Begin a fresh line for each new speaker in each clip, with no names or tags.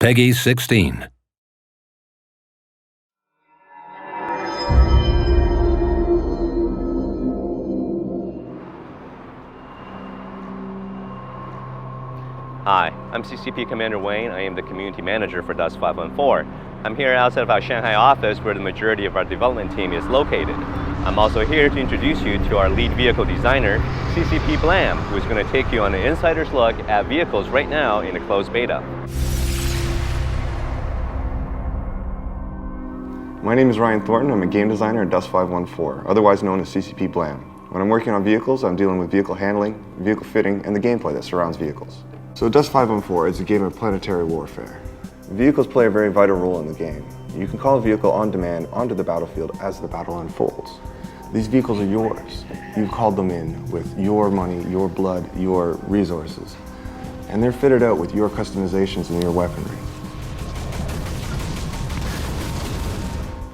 Peggy 16.
Hi, I'm CCP Commander Wayne. I am the Community Manager for Dust 514. I'm here outside of our Shanghai office where the majority of our development team is located. I'm also here to introduce you to our lead vehicle designer, CCP Blam, who is going to take you on an insider's look at vehicles right now in a closed beta.
My name is Ryan Thornton. I'm a game designer at Dust 514, otherwise known as CCP Blam. When I'm working on vehicles, I'm dealing with vehicle handling, vehicle fitting, and the gameplay that surrounds vehicles. So Dust 514 is a game of planetary warfare. Vehicles play a very vital role in the game. You can call a vehicle on demand onto the battlefield as the battle unfolds. These vehicles are yours. You've called them in with your money, your blood, your resources. And they're fitted out with your customizations and your weaponry.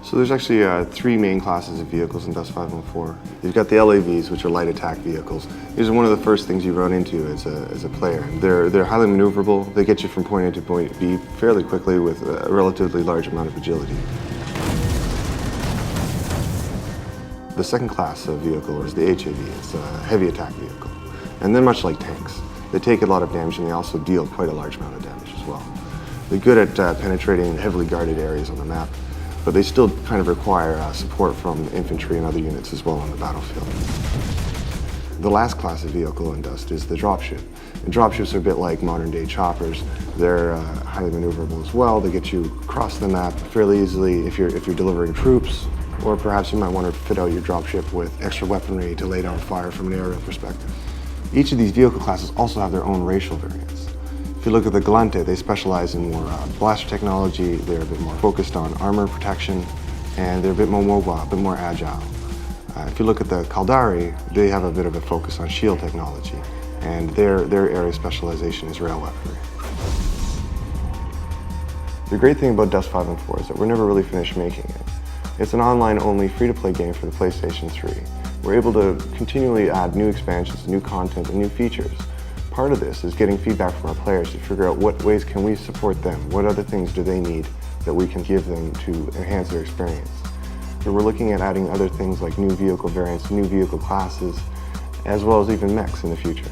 So there's actually three main classes of vehicles in Dust 514. You've got the LAVs, which are light attack vehicles. These are one of the first things you run into as a player. They're highly maneuverable. They get you from point A to point B fairly quickly with a relatively large amount of agility. The second class of vehicle is the HAV. It's a heavy attack vehicle. And they're much like tanks. They take a lot of damage and they also deal quite a large amount of damage as well. They're good at penetrating heavily guarded areas on the map, but they still kind of require support from infantry and other units as well on the battlefield. The last class of vehicle in Dust is the dropship. And dropships are a bit like modern day choppers. They're highly maneuverable as well. They get you across the map fairly easily if you're delivering troops, or perhaps you might want to fit out your dropship with extra weaponry to lay down fire from an aerial perspective. Each of these vehicle classes also have their own racial variants. If you look at the Galante, they specialize in more blaster technology, they're a bit more focused on armor protection, and they're a bit more mobile, a bit more agile. If you look at the Caldari, they have a bit of a focus on shield technology, and their area of specialization is rail weaponry. The great thing about Dust 514 is that we're never really finished making it. It's an online-only free-to-play game for the PlayStation 3. We're able to continually add new expansions, new content, and new features. Part of this is getting feedback from our players to figure out what ways can we support them, what other things do they need that we can give them to enhance their experience. So we're looking at adding other things like new vehicle variants, new vehicle classes, as well as even mechs in the future.